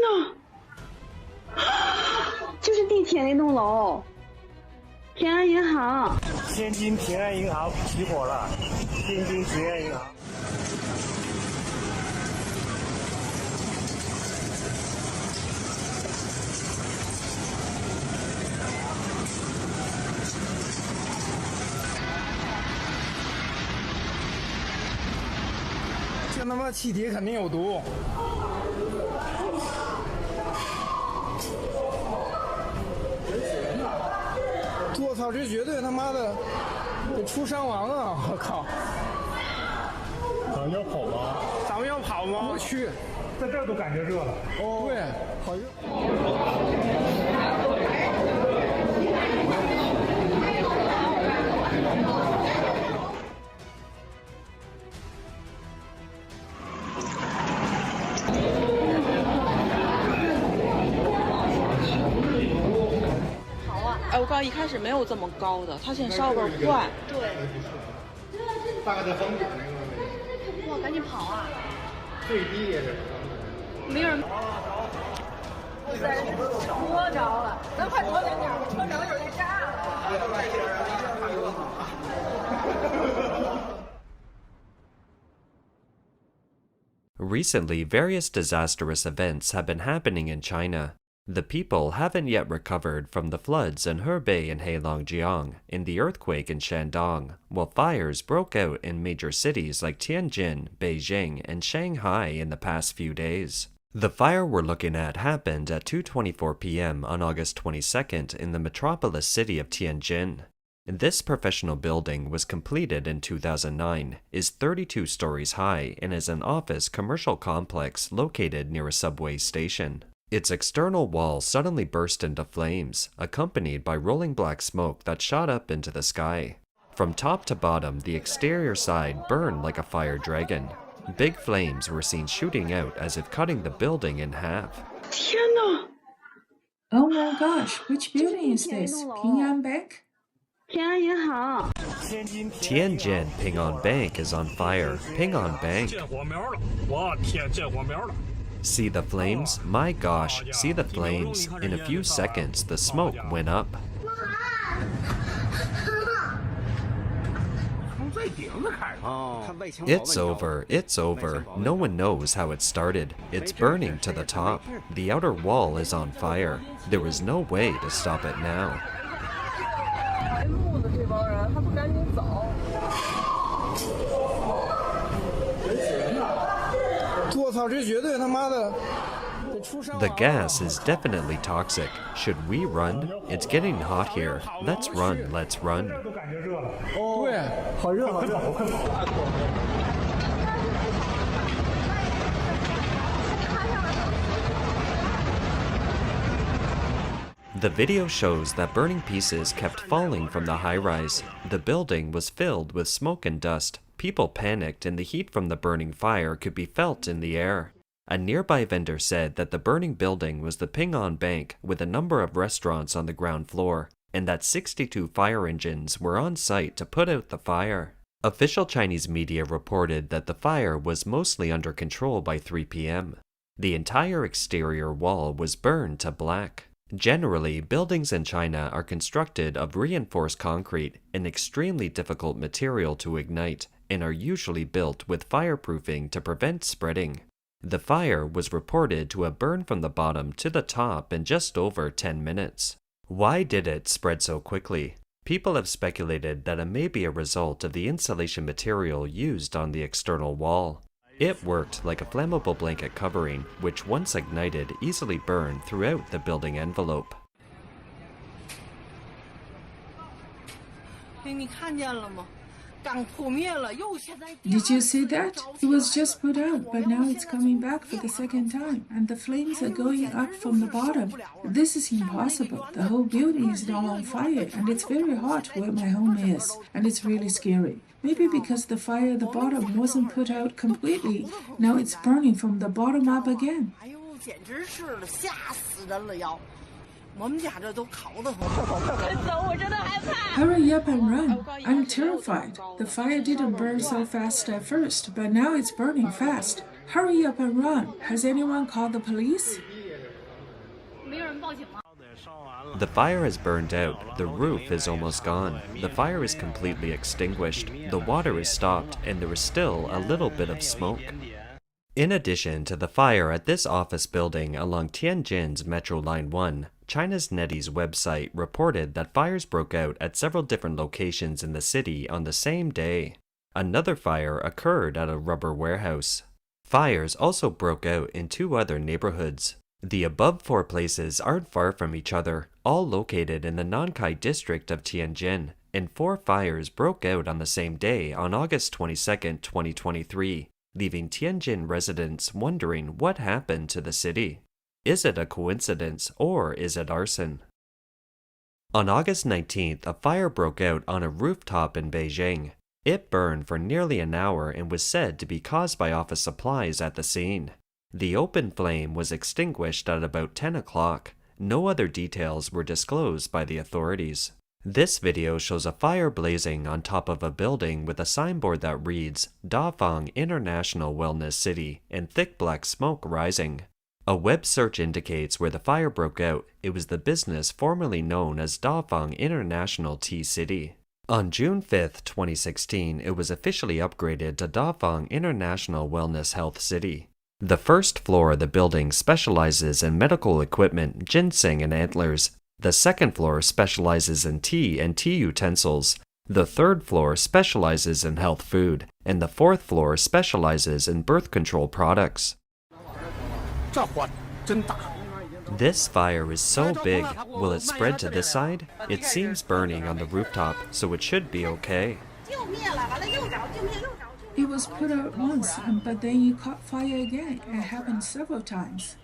呐，就是地铁那栋楼，平安银行。天津平安银行起火了，天津平安银行。这他妈气体肯定有毒！我操，这绝对他妈的得出伤亡啊！我靠！咱们要跑吗？咱们要跑吗？我去，在这儿都感觉热了。哦，对，好热。我告诉你，一开始没有这么高的，它现在烧个快。对。大概在房顶那个。哇，赶紧跑啊！最低也是。没有人。哇塞，摸着了，咱快躲远点，车两个有点炸了。Recently, various disastrous events have been happening in China. The people haven't yet recovered from the floods in Hebei and Heilongjiang, in the earthquake in Shandong, while fires broke out in major cities like Tianjin, Beijing, and Shanghai in the past few days. The fire we're looking at happened at 2:24 p.m. on August 22nd in the metropolis city of Tianjin. This professional building was completed in 2009, is 32 stories high, and is an office commercial complex located near a subway station. Its external wall suddenly burst into flames, accompanied by rolling black smoke that shot up into the sky. From top to bottom, the exterior side burned like a fire dragon. Big flames were seen shooting out as if cutting the building in half. 天哪！ Oh my gosh, which building is this? Ping An Bank? 平安银行。 Tianjin Ping An Bank is on fire. Ping An Bank. 见火苗了！我天，见火苗了！ See the flames? My gosh, see the flames. In a few seconds, the smoke went up. It's over, it's over. No one knows how it started. It's burning to the top. The outer wall is on fire. There is no way to stop it now. The gas is definitely toxic. Should we run? It's getting hot here. Let's run, let's run. The video shows that burning pieces kept falling from the high-rise. The building was filled with smoke and dust. People panicked, and the heat from the burning fire could be felt in the air. A nearby vendor said that the burning building was the Ping An Bank with a number of restaurants on the ground floor, and that 62 fire engines were on site to put out the fire. Official Chinese media reported that the fire was mostly under control by 3 p.m. The entire exterior wall was burned to black. Generally, buildings in China are constructed of reinforced concrete, an extremely difficult material to ignite, and are usually built with fireproofing to prevent spreading. The fire was reported to have burned from the bottom to the top in just over 10 minutes. Why did it spread so quickly? People have speculated that it may be a result of the insulation material used on the external wall. It worked like a flammable blanket covering, which once ignited easily burned throughout the building envelope. Did you see that? It was just put out, but now it's coming back for the second time, and the flames are going up from the bottom. This is impossible. The whole building is now on fire, and it's very hot where my home is, and it's really scary. Maybe because the fire at the bottom wasn't put out completely, now it's burning from the bottom up again. Hurry up and run. I'm terrified. The fire didn't burn so fast at first, but now it's burning fast. Hurry up and run. Has anyone called the police? The fire has burned out, the roof is almost gone, the fire is completely extinguished, the water is stopped, and there is still a little bit of smoke. In addition to the fire at this office building along Tianjin's Metro Line 1, China's NETI's website reported that fires broke out at several different locations in the city on the same day. Another fire occurred at a rubber warehouse. Fires also broke out in 2 other neighborhoods. The above 4 places aren't far from each other, all located in the Nankai district of Tianjin, and 4 fires broke out on the same day on August 22, 2023, leaving Tianjin residents wondering what happened to the city. Is it a coincidence or is it arson? On August 19th, a fire broke out on a rooftop in Beijing. It burned for nearly an hour and was said to be caused by office supplies at the scene. The open flame was extinguished at about 10 o'clock. No other details were disclosed by the authorities. This video shows a fire blazing on top of a building with a signboard that reads Dafang International Wellness City and thick black smoke rising. A web search indicates where the fire broke out. It was the business formerly known as Dafang International Tea City. On June 5, 2016, it was officially upgraded to Dafang International Wellness Health City. The first floor of the building specializes in medical equipment, ginseng, and antlers. The second floor specializes in tea and tea utensils. The third floor specializes in health food, and the fourth floor specializes in birth control products. This fire is so big, will it spread to this side? It seems burning on the rooftop, so it should be okay. It was put out once, but then it caught fire again. It happened several times.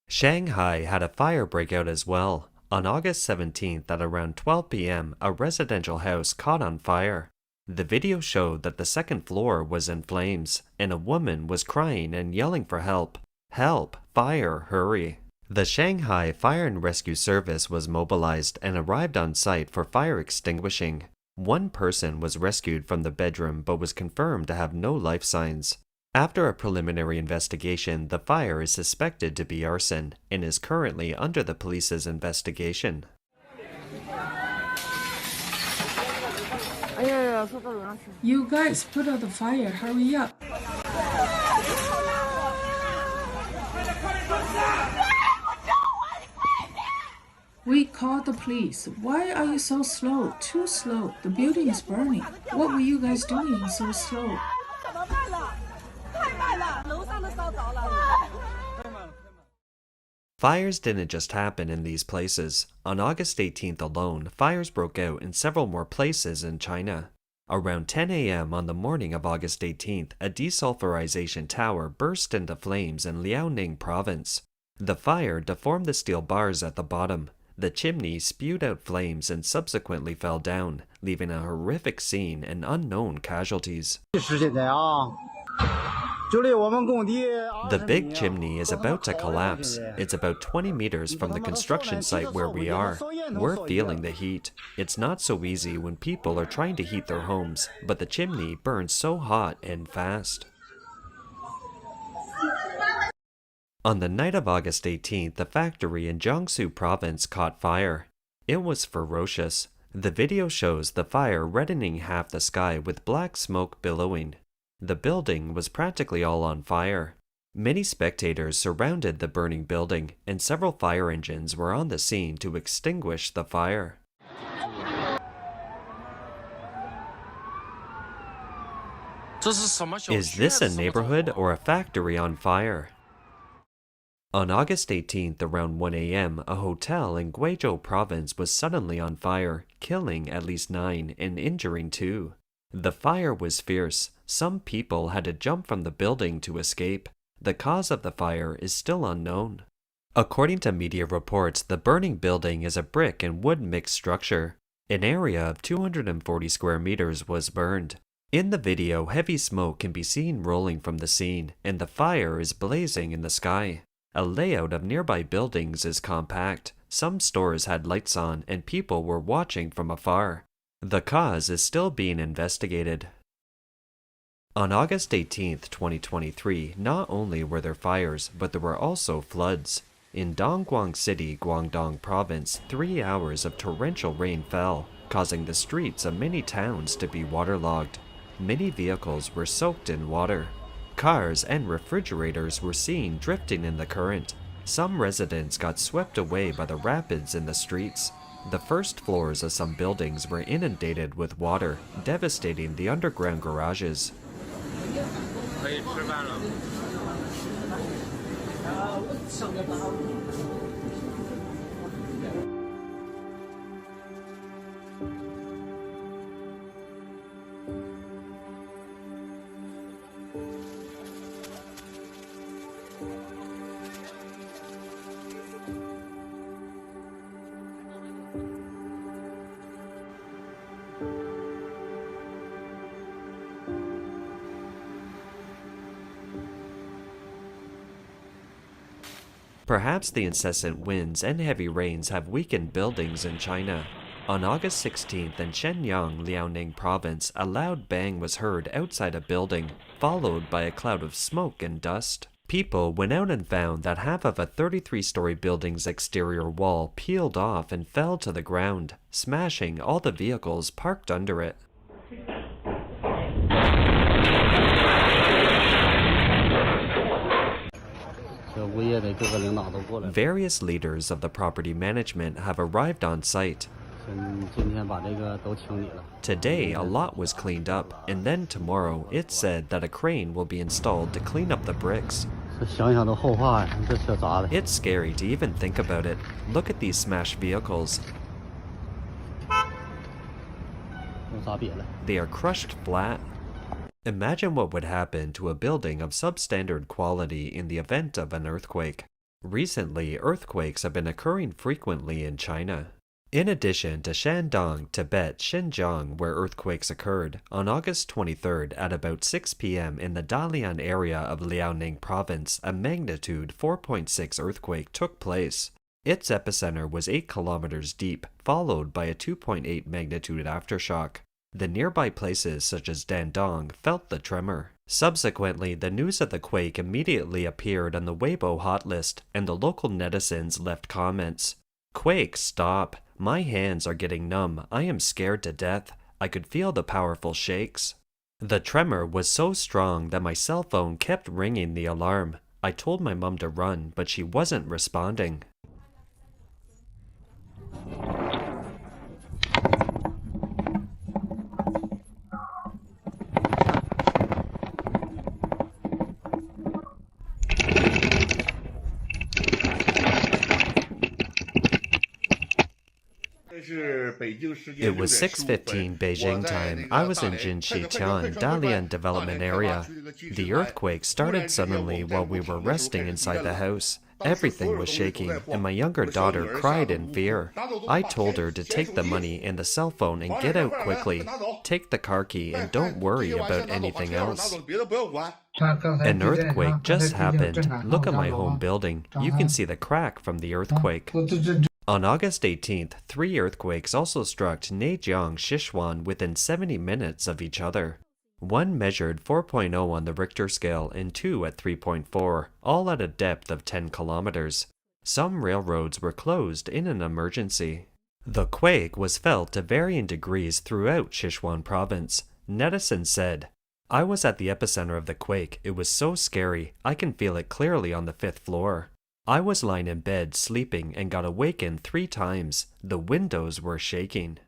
Shanghai had a fire break out as well. On August 17th at around 12 p.m., a residential house caught on fire. The video showed that the second floor was in flames, and a woman was crying and yelling for help. Help! Fire! Hurry! The Shanghai Fire and Rescue Service was mobilized and arrived on site for fire extinguishing. One person was rescued from the bedroom but was confirmed to have no life signs. After a preliminary investigation, the fire is suspected to be arson and is currently under the police's investigation. You guys put out the fire, hurry up. We called the police. Why are you so slow? Too slow. The building is burning. What were you guys doing so slow? Fires didn't just happen in these places. On August 18th alone, fires broke out in several more places in China. Around 10 a.m. on the morning of August 18th, a desulfurization tower burst into flames in Liaoning province. The fire deformed the steel bars at the bottom. The chimney spewed out flames and subsequently fell down, leaving a horrific scene and unknown casualties. The big chimney is about to collapse. It's about 20 meters from the construction site where we are. We're feeling the heat. It's not so easy when people are trying to heat their homes, but the chimney burns so hot and fast. On the night of August 18th, the factory in Jiangsu province caught fire. It was ferocious. The video shows the fire reddening half the sky with black smoke billowing. The building was practically all on fire. Many spectators surrounded the burning building, and several fire engines were on the scene to extinguish the fire. Is this a neighborhood or a factory on fire? On August 18th around 1 a.m., a hotel in Guizhou province was suddenly on fire, killing at least 9 and injuring 2. The fire was fierce. Some people had to jump from the building to escape. The cause of the fire is still unknown. According to media reports, the burning building is a brick and wood mixed structure. An area of 240 square meters was burned. In the video, heavy smoke can be seen rolling from the scene, and the fire is blazing in the sky. A layout of nearby buildings is compact. Some stores had lights on, and people were watching from afar. The cause is still being investigated. On August 18, 2023, not only were there fires, but there were also floods. In Dongguan City, Guangdong Province, 3 hours of torrential rain fell, causing the streets of many towns to be waterlogged. Many vehicles were soaked in water. Cars and refrigerators were seen drifting in the current. Some residents got swept away by the rapids in the streets. The first floors of some buildings were inundated with water, devastating the underground garages. Perhaps the incessant winds and heavy rains have weakened buildings in China. On August 16th in Shenyang, Liaoning Province, a loud bang was heard outside a building, followed by a cloud of smoke and dust. People went out and found that half of a 33-story building's exterior wall peeled off and fell to the ground, smashing all the vehicles parked under it. Various leaders of the property management have arrived on site. Today, a lot was cleaned up, and then tomorrow, it's said that a crane will be installed to clean up the bricks. It's scary to even think about it. Look at these smashed vehicles. They are crushed flat. Imagine what would happen to a building of substandard quality in the event of an earthquake. Recently, earthquakes have been occurring frequently in China. In addition to Shandong, Tibet, Xinjiang, where earthquakes occurred, on August 23rd at about 6 p.m. in the Dalian area of Liaoning Province, a magnitude 4.6 earthquake took place. Its epicenter was 8 kilometers deep, followed by a 2.8 magnitude aftershock. The nearby places such as Dandong felt the tremor. Subsequently, the news of the quake immediately appeared on the Weibo hot list, and the local netizens left comments. "Quake, stop. My hands are getting numb. I am scared to death. I could feel the powerful shakes." The tremor was so strong that my cell phone kept ringing the alarm. I told my mom to run, but she wasn't responding. It was 6:15 Beijing time. I was in Jinqiqian, Dalian development area. The earthquake started suddenly while we were resting inside the house. Everything was shaking, and my younger daughter cried in fear. I told her to take the money and the cell phone and get out quickly. Take the car key and don't worry about anything else. An earthquake just happened. Look at my home building. You can see the crack from the earthquake. On August 18th, 3 earthquakes also struck Neijiang, Sichuan within 70 minutes of each other. One measured 4.0 on the Richter scale and 2 at 3.4, all at a depth of 10 kilometers. Some railroads were closed in an emergency. The quake was felt to varying degrees throughout Sichuan province. Netizens said, "I was at the epicenter of the quake. It was so scary. I can feel it clearly on the 5th floor. I was lying in bed sleeping and got awakened 3 times. The windows were shaking."